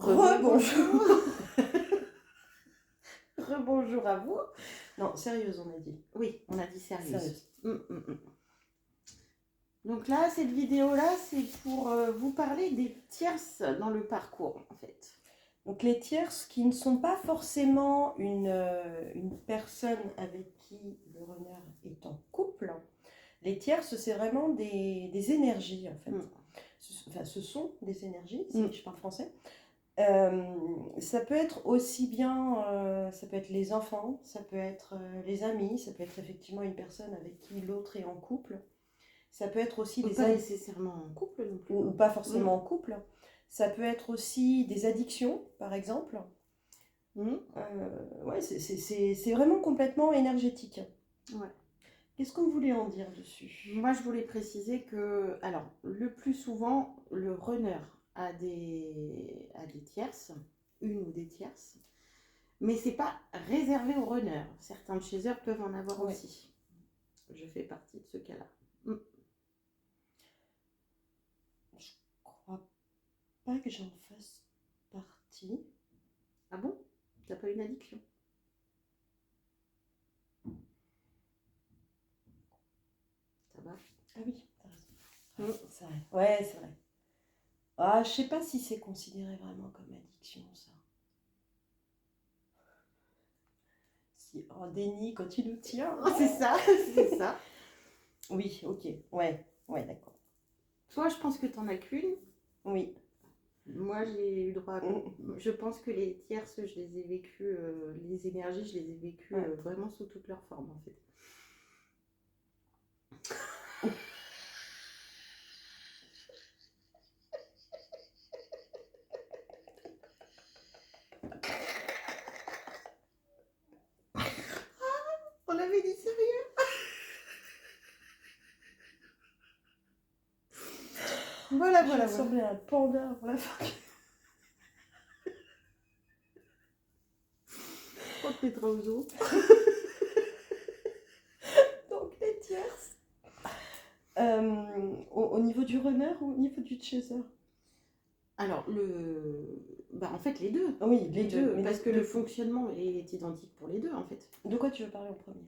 Rebonjour. Rebonjour à vous. Non, sérieuse, on a dit. Oui, on a dit sérieuse. Sérieuse. Donc là, cette vidéo-là, c'est pour vous parler des tierces dans le parcours, en fait. Donc les tierces qui ne sont pas forcément une personne avec qui le renard est en couple. Les tierces, c'est vraiment des énergies, en fait. Ce sont des énergies, si je parle français. Ça peut être aussi bien, ça peut être les enfants, ça peut être les amis, ça peut être effectivement une personne avec qui l'autre est en couple. Ça peut être aussi pas nécessairement en couple non plus. Ou pas forcément en couple. Ça peut être aussi des addictions, par exemple. Ouais, c'est vraiment complètement énergétique. Ouais. Qu'est-ce qu'on voulait en dire dessus? Moi, je voulais préciser que, alors, le plus souvent, le runner a des tierces, une ou des tierces, mais c'est pas réservé aux runners. Certains chasers peuvent en avoir aussi. Je fais partie de ce cas-là. Je crois pas que j'en fasse partie. Ah bon? T'as pas une addiction? Ça va? Ah oui, t'as raison. C'est vrai. Ouais, c'est vrai. Ah, je sais pas si c'est considéré vraiment comme addiction, ça. Si, en déni quand tu nous tiens. C'est ça, c'est ça. Oui, ok. Ouais, d'accord. Toi, je pense que t'en as qu'une. Oui. Moi, j'ai eu droit à... Je pense que les tierces, je les ai vécues, les énergies, je les ai vécues vraiment sous toutes leurs formes, en fait. On avait dit sérieux? Voilà. Je ressemblais à un panda pour la fin. On te mettra aux os. Donc les tierces. Au niveau du runner ou au niveau du chaser? Alors, en fait, les deux. Oui, les deux. Parce que le fonctionnement est identique pour les deux, en fait. De quoi tu veux parler en premier?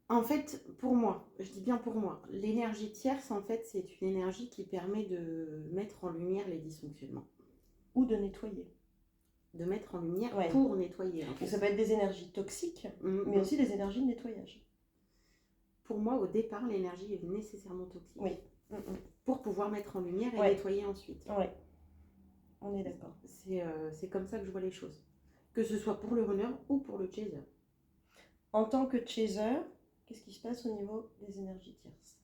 En fait, pour moi, je dis bien pour moi, l'énergie tierce, en fait, c'est une énergie qui permet de mettre en lumière les dysfonctionnements. Ou de nettoyer. De mettre en lumière pour nettoyer. En fait. Donc ça peut être des énergies toxiques, mais aussi des énergies de nettoyage. Pour moi, au départ, l'énergie est nécessairement toxique. Oui. Pour pouvoir mettre en lumière et nettoyer ensuite. Oui. On est d'accord. C'est comme ça que je vois les choses. Que ce soit pour le runner ou pour le chaser. En tant que chaser, qu'est-ce qui se passe au niveau des énergies tierces?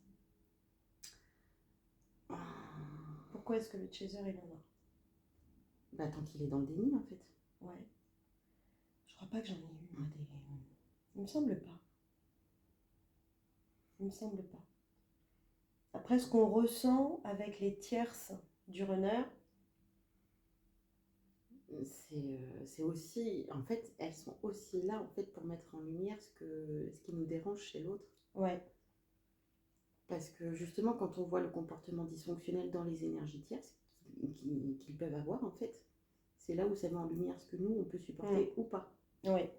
Pourquoi est-ce que le chaser il en a? Tant qu'il est dans le déni, en fait. Ouais. Je crois pas que j'en ai eu, moi, des... Il me semble pas. Il me semble pas. Après, ce qu'on ressent avec les tierces du runner, c'est aussi, en fait, elles sont aussi là, en fait, pour mettre en lumière ce qui nous dérange chez l'autre. Ouais. Parce que justement, quand on voit le comportement dysfonctionnel dans les énergies tierces qu'ils peuvent avoir, en fait, c'est là où ça met en lumière ce que nous, on peut supporter ou pas. Oui.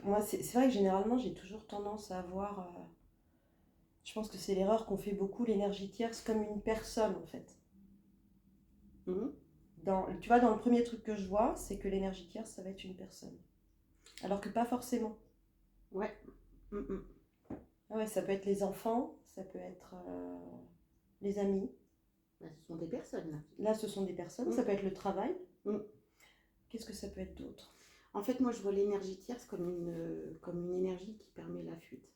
Moi, c'est vrai que généralement, j'ai toujours tendance à avoir... je pense que c'est l'erreur qu'on fait beaucoup, l'énergie tierce, comme une personne, en fait. Tu vois, dans le premier truc que je vois, c'est que l'énergie tierce, ça va être une personne. Alors que pas forcément. Ouais. Ouais, ça peut être les enfants, ça peut être les amis. Là, ce sont des personnes. Là, ce sont des personnes. Ça peut être le travail. Qu'est-ce que ça peut être d'autre? En fait, moi, je vois l'énergie tierce comme une énergie qui permet la fuite.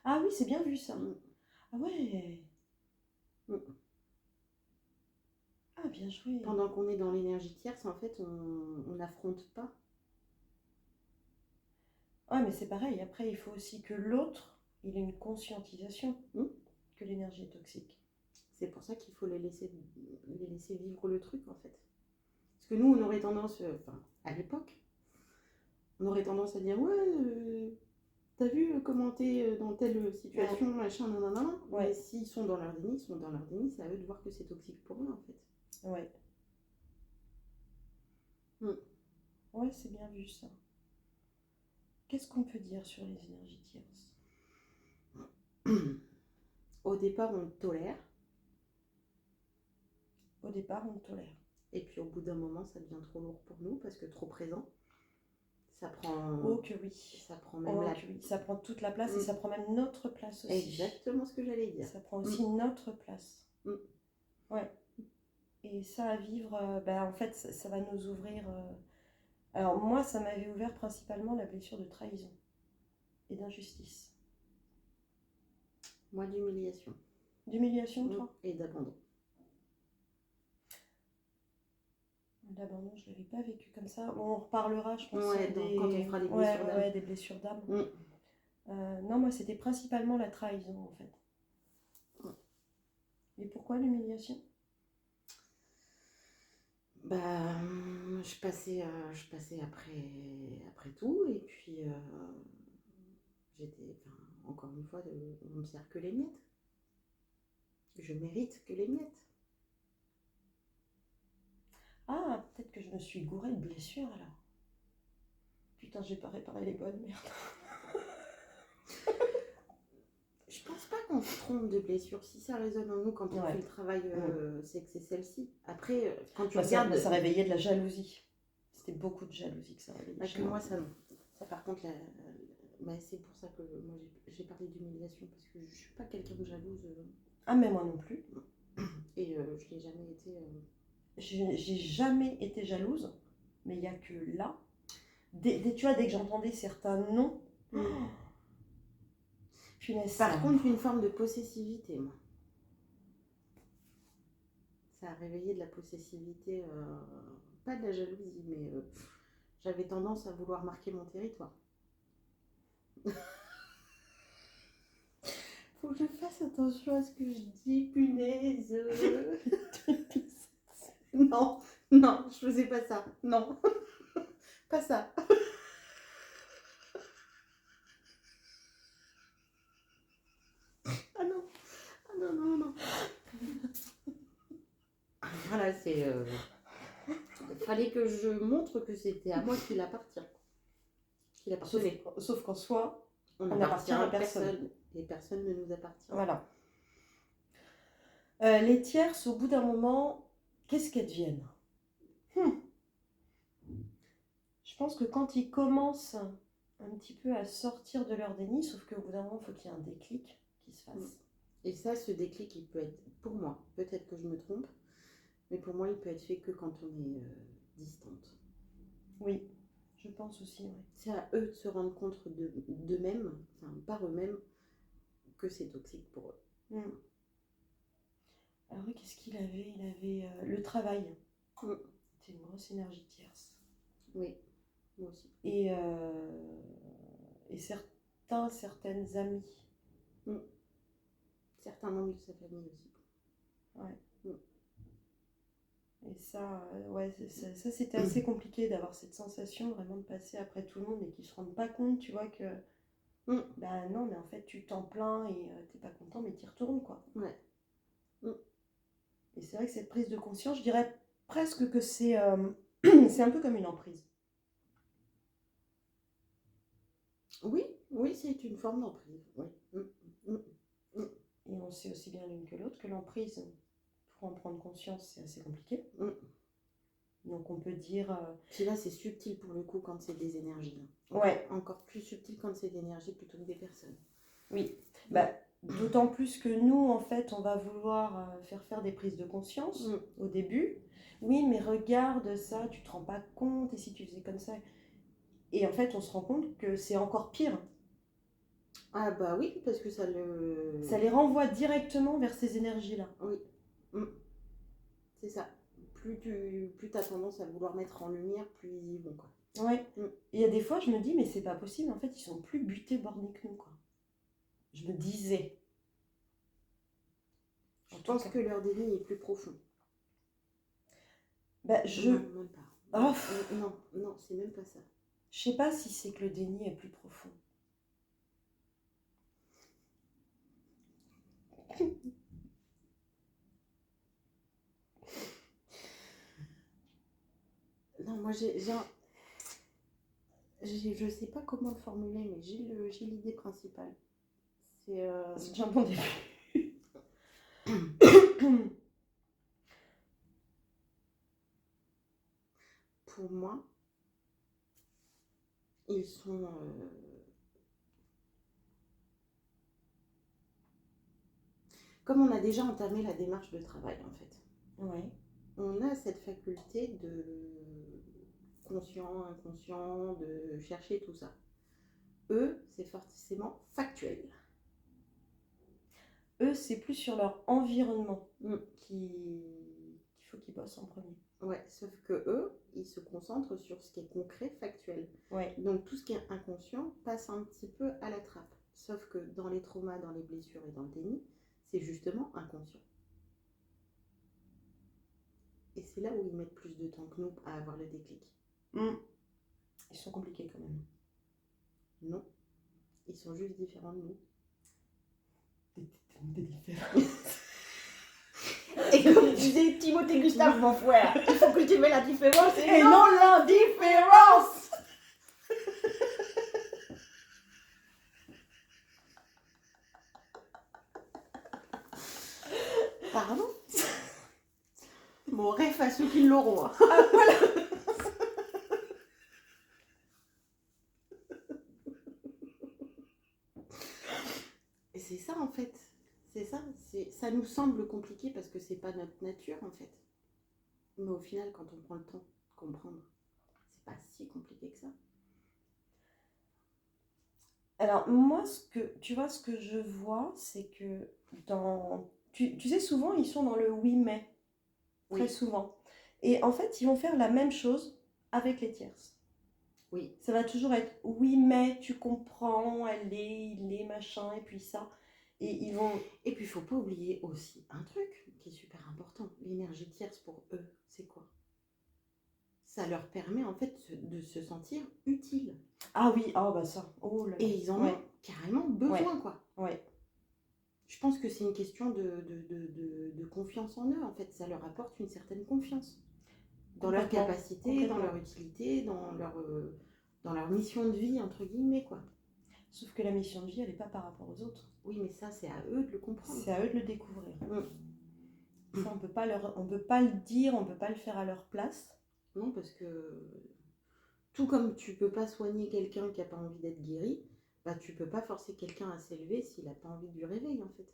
Ah oui, c'est bien vu, ça. Ah ouais. Ah, bien joué. Pendant qu'on est dans l'énergie tierce, en fait, on n'affronte pas. Ouais, mais c'est pareil. Après, il faut aussi que l'autre, il ait une conscientisation que l'énergie est toxique. C'est pour ça qu'il faut les laisser vivre le truc, en fait. Parce que nous, on aurait tendance, à l'époque, on aurait tendance à dire, ouais, T'as vu comment t'es dans telle situation, machin, nanana. Ouais. Mais s'ils sont dans leur déni, ils sont dans leur déni, c'est à eux de voir que c'est toxique pour eux, en fait. Ouais. Mm. Ouais, c'est bien vu ça. Qu'est-ce qu'on peut dire sur les énergies tierces? Au départ, on le tolère, Au départ, on tolère. et puis au bout d'un moment, ça devient trop lourd pour nous, parce que trop présent. Ça prend, Oh que oui. ça prend même Oh la... que oui. Ça prend toute la place et Mm. ça prend même notre place aussi. Exactement ce que j'allais dire. Ça prend aussi notre place. Mm. Ouais. Et ça à vivre, en fait, ça va nous ouvrir. Alors moi, ça m'avait ouvert principalement la blessure de trahison et d'injustice. Moi, d'humiliation. D'humiliation, toi? Et d'abandon. L'abandon, je ne l'avais pas vécu comme ça. Bon, on reparlera, je pense, Ouais, quand on fera des blessures d'âme. Ouais, des blessures d'âme. Non, moi, c'était principalement la trahison, en fait. Et pourquoi l'humiliation? Bah, je passais après tout, et puis j'étais, encore une fois, on me sert que les miettes. Je mérite que les miettes. Ah, peut-être que je me suis gourée de blessures alors. Putain, j'ai pas réparé les bonnes, merde. Je pense pas qu'on se trompe de blessure. Si ça résonne en nous quand on fait le travail, c'est que c'est celle-ci. Après, quand tu regardes... Ça réveillait de la jalousie. C'était beaucoup de jalousie que ça réveillait. Parce que moi, ça non. Ça, par contre, c'est pour ça que moi, j'ai parlé d'humiliation, parce que je suis pas quelqu'un de jalouse. Ah, mais moi non plus. Et je l'ai jamais été... J'ai jamais été jalouse, mais il n'y a que là. Tu vois, dès que j'entendais certains noms... Punaise, Par contre, une forme de possessivité, moi. Ça a réveillé de la possessivité, pas de la jalousie, mais j'avais tendance à vouloir marquer mon territoire. Faut que je fasse attention à ce que je dis, punaise. Non, je faisais pas ça. Non, pas ça. Ah non. Voilà, c'est... fallait que je montre que c'était à moi qu'il appartient. Qu'il appartenait. Sauf qu'en soi, on appartient à personne. Et personne ne nous appartient. Voilà. Les tierces, au bout d'un moment, qu'est-ce qu'elles deviennent? Je pense que quand ils commencent un petit peu à sortir de leur déni, sauf qu'au bout d'un moment, il faut qu'il y ait un déclic qui se fasse. Et ça, ce déclic, il peut être, pour moi, peut-être que je me trompe, mais pour moi, il peut être fait que quand on est distante. Oui, je pense aussi, oui. C'est à eux de se rendre compte d'eux-mêmes, par eux-mêmes, que c'est toxique pour eux. Alors oui, qu'est-ce qu'il avait? Il avait le travail. C'est une grosse énergie tierce. Oui, moi aussi. Et certaines amies. Certains membres de sa famille aussi. Ouais. Et ça, ça c'était assez compliqué d'avoir cette sensation vraiment de passer après tout le monde et qu'ils se rendent pas compte, tu vois, que bah non, mais en fait tu t'en plains et t'es pas content, mais t'y retournes, quoi. Ouais. Et c'est vrai que cette prise de conscience, je dirais presque que c'est c'est un peu comme une emprise. Oui, c'est une forme d'emprise. Oui. Et on sait aussi bien l'une que l'autre que l'emprise, pour en prendre conscience, c'est assez compliqué. Donc on peut dire... Puis là, c'est subtil pour le coup quand c'est des énergies. Ouais. Encore plus subtil quand c'est des énergies plutôt que des personnes. Oui. D'autant plus que nous, en fait, on va vouloir faire des prises de conscience au début. Oui, mais regarde ça, tu te rends pas compte, et si tu faisais comme ça... Et en fait, on se rend compte que c'est encore pire. Ah bah oui, parce que ça les renvoie directement vers ces énergies-là. Oui. C'est ça. Plus tu as tendance à vouloir mettre en lumière, plus ils y vont, quoi. Ouais. Il y a des fois, je me dis, mais c'est pas possible, en fait, ils sont plus butés bornés que nous, quoi. Je me disais. Je pense que leur déni est plus profond. Non, même pas. Oh. Non, c'est même pas ça. Je sais pas si c'est que le déni est plus profond. Non, moi je sais pas comment le formuler, mais j'ai l'idée principale. C'est C'est déjà un bon début. pour moi, ils sont comme on a déjà entamé la démarche de travail en fait. Ouais. On a cette faculté de conscient, inconscient, de chercher tout ça. Eux, c'est forcément factuel. Eux, c'est plus sur leur environnement Mm. qu'il faut qu'ils bossent en premier. Ouais, sauf que eux, ils se concentrent sur ce qui est concret, factuel. Ouais. Donc tout ce qui est inconscient passe un petit peu à la trappe. Sauf que dans les traumas, dans les blessures et dans le déni, c'est justement inconscient. Et c'est là où ils mettent plus de temps que nous à avoir le déclic. Ils sont compliqués quand même. Non, ils sont juste différents de nous. Des différences. Et comme disait Timothée Gustave, mon frère, il faut cultiver la différence Et non l'indifférence. Pardon. Mon rêve à ceux qui l'auront. Ah, voilà. Et c'est ça en fait. C'est ça. Ça nous semble compliqué parce que c'est pas notre nature en fait. Mais au final, quand on prend le temps de comprendre, c'est pas si compliqué que ça. Alors moi, ce que je vois, c'est que tu sais, souvent, ils sont dans le oui mais, très Oui. souvent. Et en fait, ils vont faire la même chose avec les tierces. Oui. Ça va toujours être oui mais, tu comprends, il est, machin, et puis ça. Et ils vont... Et puis, il faut pas oublier aussi un truc qui est super important. L'énergie tierce pour eux, c'est quoi? Ça leur permet en fait de se sentir utile. Ah oui, oh bah ça, oh là là. Et ils en ont carrément besoin, quoi. Ouais. Je pense que c'est une question de confiance en eux, en fait. Ça leur apporte une certaine confiance. Dans leur Complètement, capacité, dans leur utilité, dans leur mission de vie, entre guillemets, quoi. Sauf que la mission de vie, elle n'est pas par rapport aux autres. Oui, mais ça, c'est à eux de le comprendre. C'est à eux de le découvrir. Ça, on peut pas le dire, on peut pas le faire à leur place. Non, parce que tout comme tu peux pas soigner quelqu'un qui n'a pas envie d'être guéri, bah tu peux pas forcer quelqu'un à s'élever s'il n'a pas envie du réveil, en fait.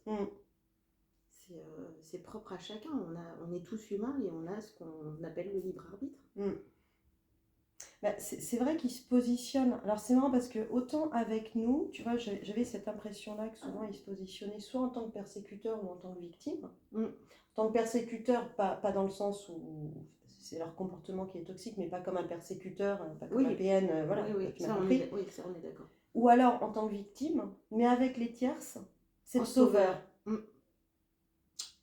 C'est propre à chacun. On est tous humains et on a ce qu'on appelle le libre arbitre. Bah, c'est vrai qu'ils se positionnent. Alors c'est marrant parce que autant avec nous, tu vois, j'avais cette impression-là que souvent ils se positionnaient soit en tant que persécuteur ou en tant que victime. En tant que persécuteur, pas dans le sens où c'est leur comportement qui est toxique, mais pas comme un persécuteur, pas comme un PN, voilà, tu m'as compris. Ça on est d'accord. Ou alors en tant que victime, mais avec les tierces, c'est le sauveur.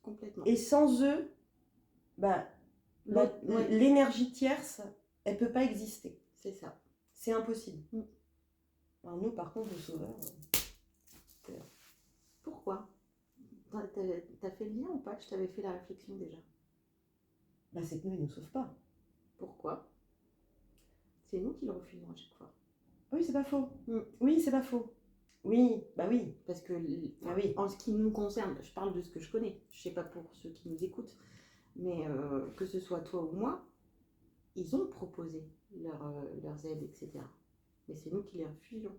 Complètement. Et sans eux, bah, l'énergie tierce, elle peut pas exister. C'est ça. C'est impossible. Alors nous, par contre, le sauveur... Pourquoi? T'as fait le lien ou pas? Je t'avais fait la réflexion déjà. Bah, c'est que nous, ils ne nous sauvent pas. Pourquoi? C'est nous qui le refusons à chaque fois. Oui, c'est pas faux. Oui, c'est pas faux. Oui, bah oui. Parce que, oui. En ce qui nous concerne, je parle de ce que je connais. Je sais pas pour ceux qui nous écoutent. Mais que ce soit toi ou moi, ils ont proposé leurs aides, etc. Mais c'est nous qui les refusons.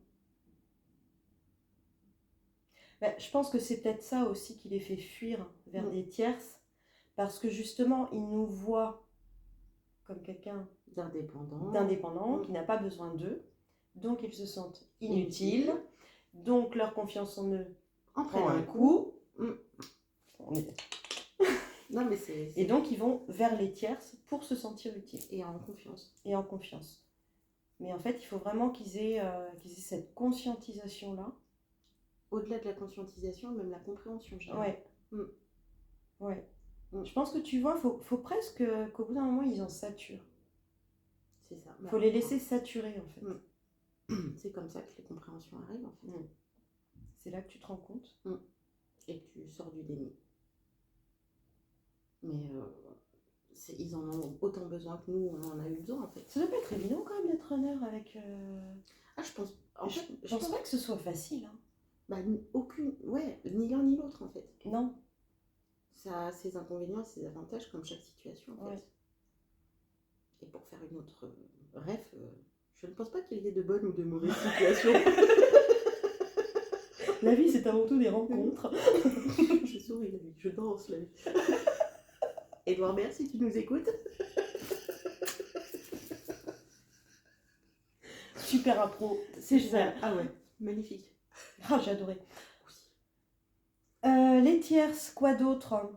Bah, je pense que c'est peut-être ça aussi qui les fait fuir vers des tierces. Parce que justement, ils nous voient comme quelqu'un d'indépendant qui n'a pas besoin d'eux. Donc, ils se sentent inutiles. Donc, leur confiance en eux en prend un coup. Non, mais Et donc, ils vont vers les tierces pour se sentir utiles. Et en confiance. Mais en fait, il faut vraiment qu'ils aient cette conscientisation-là. Au-delà de la conscientisation, même la compréhension. Ouais. Je pense que tu vois, faut presque qu'au bout d'un moment, ils en saturent. C'est ça. Il faut les laisser saturer, en fait. C'est comme ça que les compréhensions arrivent, en fait. C'est là que tu te rends compte. et que tu sors du déni. Mais ils en ont autant besoin que nous, on en a eu besoin en fait. Ça doit pas être évident quand même d'être runner avec. Ah, je pense. En Je fait, pense pas que ce soit facile. Hein. bah, aucune. Ouais, ni l'un ni l'autre en fait. Non. Ça a ses inconvénients, ses avantages, comme chaque situation en fait. Ouais. Et pour faire une autre ref, je ne pense pas qu'il y ait de bonnes ou de mauvaises situations. La vie, c'est avant tout des rencontres. Je souris la vie, je danse la vie. Edouard Baird, si tu nous écoutes. Super impro, c'est génial. Ah ouais, magnifique. Ah, j'ai adoré. Les tierces, quoi d'autre?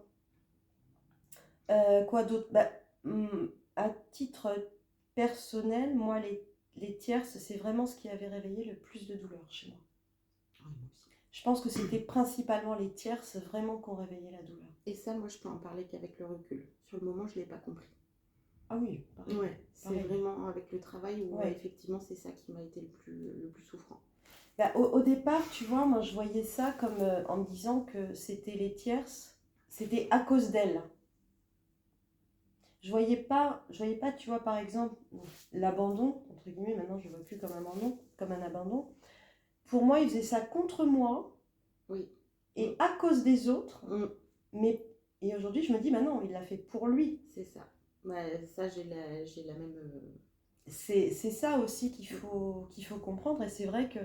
Quoi d'autre? Bah, à titre personnel, moi, les tierces, c'est vraiment ce qui avait réveillé le plus de douleur chez moi. Ouais, moi aussi. Je pense que c'était principalement les tierces vraiment qui ont réveillé la douleur. Et ça, moi, je peux en parler qu'avec le recul. Sur le moment, je ne l'ai pas compris. Ah oui, pareil. Ouais, c'est Pareil. vraiment avec le travail où Ouais. effectivement, c'est ça qui m'a été le plus souffrant. Bah, au départ, tu vois, moi je voyais ça comme en me disant que c'était les tierces, c'était à cause d'elles. Je voyais pas, tu vois, par exemple, l'abandon, entre guillemets, maintenant je ne le vois plus comme un abandon. Pour moi, ils faisaient ça contre moi Oui. et à cause des autres. Mm. Mais, et aujourd'hui, je me dis, bah non, il l'a fait pour lui. C'est ça. Ouais, ça, j'ai la même. C'est ça aussi qu'il faut comprendre. Et c'est vrai que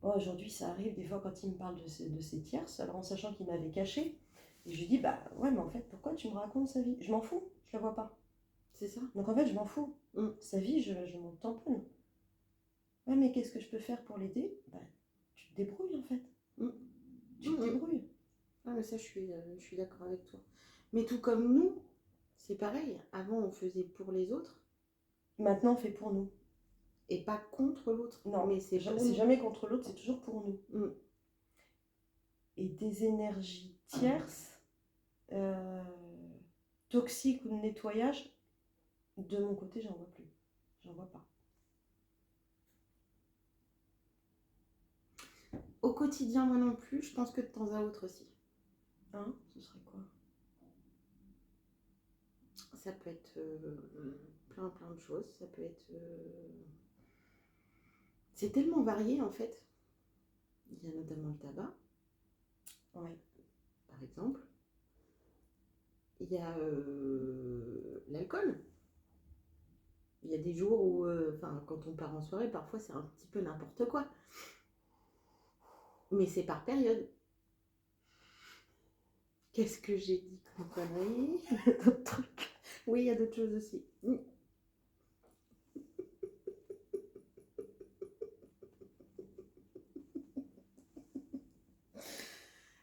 moi, aujourd'hui, ça arrive des fois quand il me parle de ces tierces, alors en sachant qu'il m'avait caché. Et je lui dis, bah ouais, mais en fait, pourquoi tu me racontes sa vie? Je m'en fous, je la vois pas. C'est ça. Donc en fait, je m'en fous. Mm. Sa vie, je m'en tamponne. Ouais, mais qu'est-ce que je peux faire pour l'aider? Bah, tu te débrouilles en fait. Mm. Tu te débrouilles. Ah, mais ça, je suis d'accord avec toi. Mais tout comme nous, c'est pareil. Avant, on faisait pour les autres Maintenant, on fait pour nous. et pas contre l'autre. Non, mais c'est pour c'est nous. jamais contre l'autre, c'est toujours pour nous. Mm. Et des énergies tierces, toxiques ou de nettoyage, de mon côté, j'en vois plus. J'en vois pas. Au quotidien, moi non plus. Je pense que de temps à autre aussi. Hein? Ce serait quoi? Ça peut être plein de choses. Ça peut être... C'est tellement varié en fait. Il y a notamment le tabac. Ouais. Par exemple. Il y a l'alcool. Il y a des jours où, quand on part en soirée, parfois c'est un petit peu n'importe quoi. Mais c'est par période. Qu'est-ce que j'ai dit comme connerie? D'autres trucs. Oui, il y a d'autres choses aussi.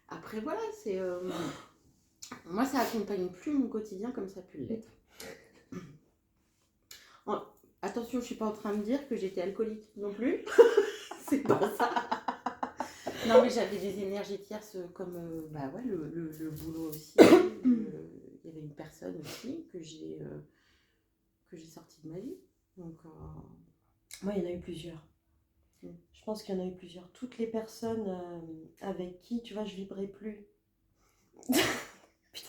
Après, voilà, c'est... Moi, ça accompagne plus mon quotidien comme ça a pu l'être. Attention, je suis pas en train de dire que j'étais alcoolique non plus. C'est pas ça. Non, mais j'avais des énergies tierces comme le boulot aussi. Il y avait une personne aussi que j'ai sortie de ma vie. Donc, moi, il y en a eu plusieurs. Je pense qu'il y en a eu plusieurs. Toutes les personnes avec qui, tu vois, je vibrais plus. Putain,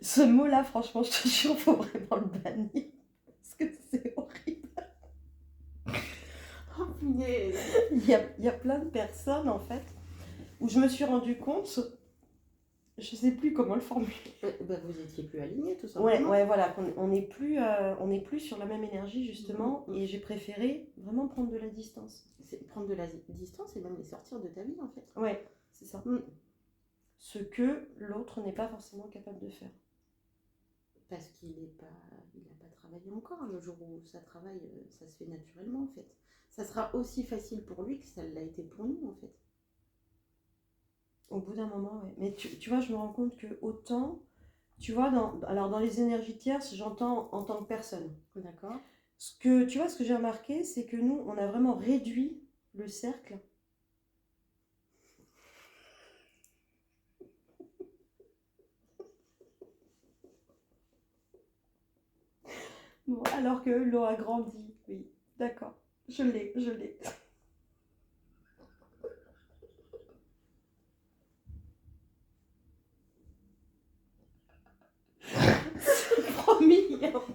ce mot-là, franchement, je te jure, faut vraiment le bannir. Parce que c'est horrible. Oh punaise. Il y a plein de personnes, en fait, où je me suis rendu compte, je sais plus comment le formuler. Vous étiez plus alignés, tout simplement. Ouais, voilà, on n'est plus sur la même énergie, justement, et j'ai préféré vraiment prendre de la distance. C'est prendre de la distance et même les sortir de ta vie, en fait. Ouais, c'est ça. Ce que l'autre n'est pas forcément capable de faire. Parce qu'il n'a pas travaillé encore. Le jour où ça travaille, ça se fait naturellement, en fait. Ça sera aussi facile pour lui que ça l'a été pour nous, en fait. Au bout d'un moment, oui. Mais tu vois, je me rends compte que autant, tu vois, dans les énergies tierces, j'entends en tant que personne. D'accord. Ce que j'ai remarqué, c'est que nous, on a vraiment réduit le cercle. Bon, alors que l'eau a grandi, oui, d'accord, je l'ai.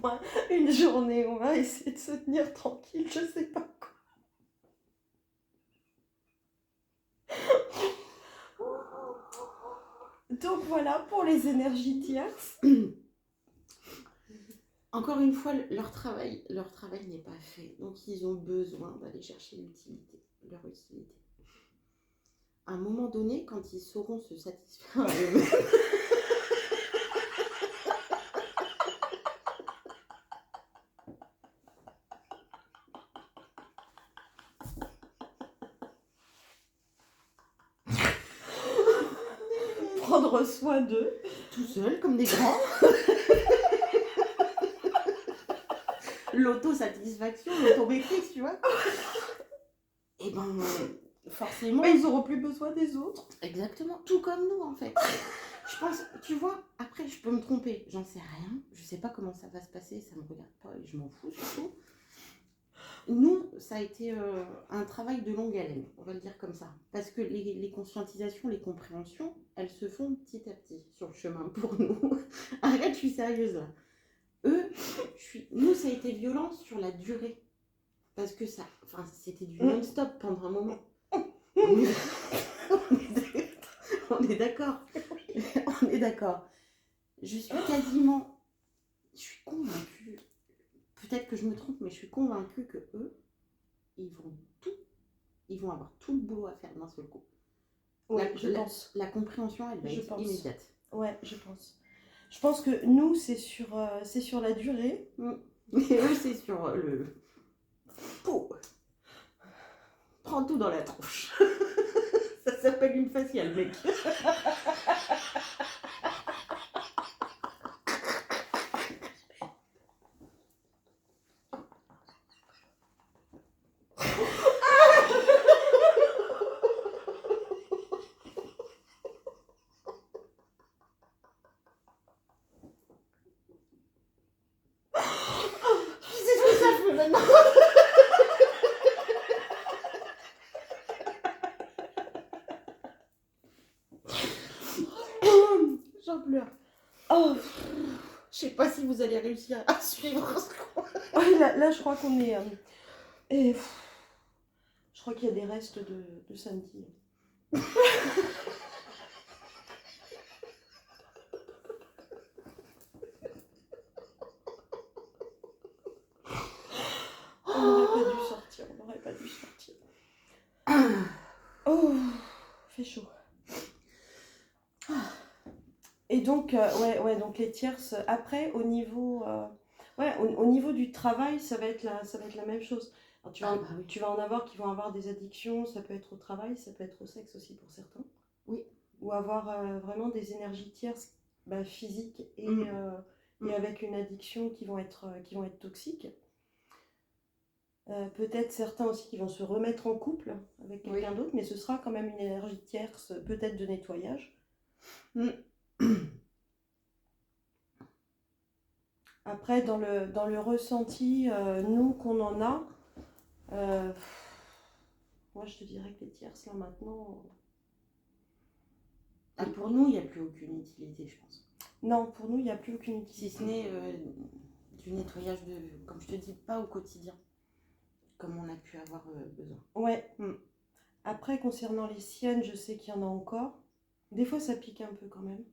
moins une journée, on va essayer de se tenir tranquille, je sais pas quoi. Donc voilà pour les énergies tierces. Encore une fois, leur travail n'est pas fait. Donc, ils ont besoin d'aller chercher l'utilité, leur utilité. À un moment donné, quand ils sauront se satisfaire eux-mêmes, Prendre soin d'eux. tout seuls, comme des grands, l'autosatisfaction, l'automaîtrise, tu vois. Et ben, forcément. Mais ils auront plus besoin des autres. Exactement, tout comme nous en fait. Je pense, tu vois, après je peux me tromper, j'en sais rien, je sais pas comment ça va se passer, ça me regarde pas et je m'en fous surtout. Nous, ça a été un travail de longue haleine, on va le dire comme ça. Parce que les conscientisations, les compréhensions, elles se font petit à petit sur le chemin pour nous. Arrête, je suis sérieuse là. Nous, ça a été violent sur la durée. Parce que ça, enfin, c'était du non-stop pendant un moment. On est d'accord. On est d'accord. Je suis convaincue, peut-être que je me trompe, mais je suis convaincue que eux, ils vont avoir tout le boulot à faire d'un seul coup. Ouais, je pense. La compréhension, elle va être immédiate. Ouais, je pense. Je pense que nous, c'est sur la durée. Et eux, c'est sur le... Pouh. Prends tout dans la tronche. Ça s'appelle une faciale, mec. J'en pleure. Oh, je sais pas si vous allez réussir à suivre. Ouais, là, je crois qu'on est... et je crois qu'il y a des restes de samedi. On n'aurait pas dû sortir. Oh, fait chaud. Et donc, donc les tierces, après, au niveau, au niveau du travail, ça va être la même chose. Alors, tu vas en avoir qui vont avoir des addictions, ça peut être au travail, ça peut être au sexe aussi pour certains. Oui. Ou avoir vraiment des énergies tierces physiques et avec une addiction qui vont être toxiques. Peut-être certains aussi qui vont se remettre en couple avec quelqu'un d'autre, mais ce sera quand même une énergie tierce, peut-être de nettoyage. Après, dans le ressenti, nous, qu'on en a, moi, je te dirais que les tierces, là, maintenant... pour nous, il n'y a plus aucune utilité, je pense. Non, pour nous, il n'y a plus aucune utilité. Si ce n'est du nettoyage, comme je te dis, pas au quotidien, comme on a pu avoir besoin. Ouais. Après, concernant les siennes, je sais qu'il y en a encore. Des fois, ça pique un peu quand même.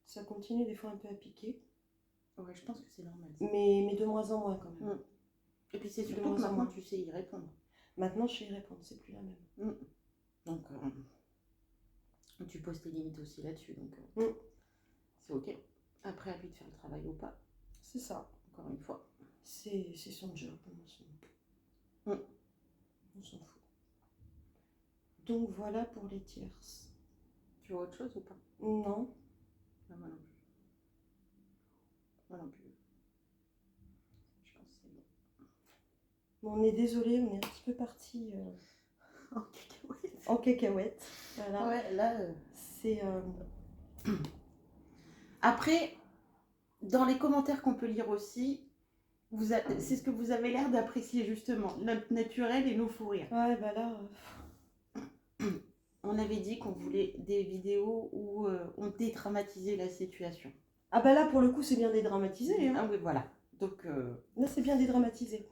Ça continue des fois un peu à piquer. Ouais, je pense que c'est normal. Mais de moins en moins quand même. Et puis c'est surtout que maintenant tu sais y répondre. Maintenant je sais y répondre, c'est plus la même. Donc tu poses tes limites aussi là-dessus. Donc c'est ok. Après, à lui de faire le travail ou pas. C'est ça. Encore une fois. C'est son job. On s'en fout. Donc voilà pour les tierces. Tu vois autre chose ou pas? Non. Non, moi non plus. Moi non plus. Je pense que c'est bon. Bon, on est désolé, on est un petit peu parti en cacahuète. Voilà. Ouais, là... C'est... Après, dans les commentaires qu'on peut lire aussi, c'est ce que vous avez l'air d'apprécier justement, notre naturel et nos fous rires. Ouais, bah là... On avait dit qu'on voulait des vidéos où on dédramatisait la situation. Ah bah là, pour le coup, c'est bien dédramatisé, hein. Ah oui, voilà. Donc, Là, c'est bien dédramatisé.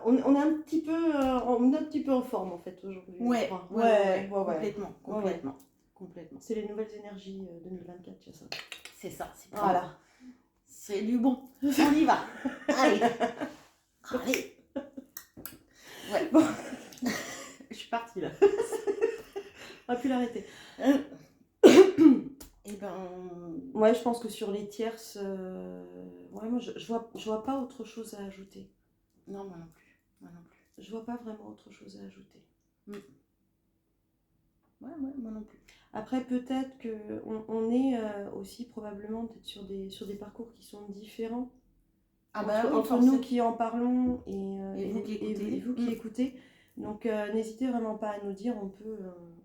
On est un petit peu, on est un petit peu en forme en fait aujourd'hui, je ouais, crois. ouais, Ouais. complètement, Ouais, ouais. complètement, complètement. C'est les nouvelles énergies 2024, tu ça. C'est ça, c'est bon. Voilà. C'est du bon. On y va. Allez. Allez. Ouais. Bon, Je suis partie là. on va plus l'arrêter. Et ben, Ouais, je pense que sur les tierces, ouais, moi je vois pas autre chose à ajouter. non, moi non plus. Moi non plus. Je vois pas vraiment autre chose à ajouter. Ouais, moi non plus. Après, peut-être on est aussi probablement peut-être sur des parcours qui sont différents Ah bah oui, entre nous qui en parlons Et vous qui écoutez. et vous qui écoutez. Donc, n'hésitez vraiment pas à nous dire, on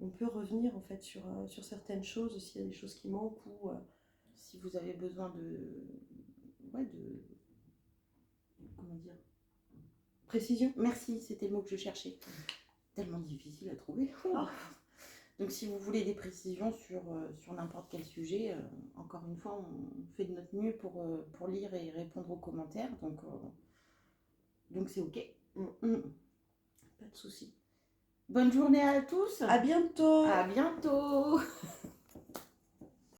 peut revenir en fait sur certaines choses, s'il y a des choses qui manquent ou Si vous avez besoin de... Ouais, de... Comment dire? précision. Merci, c'était le mot que je cherchais. Tellement difficile à trouver. Oh. Donc si vous voulez des précisions sur n'importe quel sujet, encore une fois, on fait de notre mieux pour lire et répondre aux commentaires. Donc c'est ok. Pas de souci. Bonne journée à tous. À bientôt. À bientôt.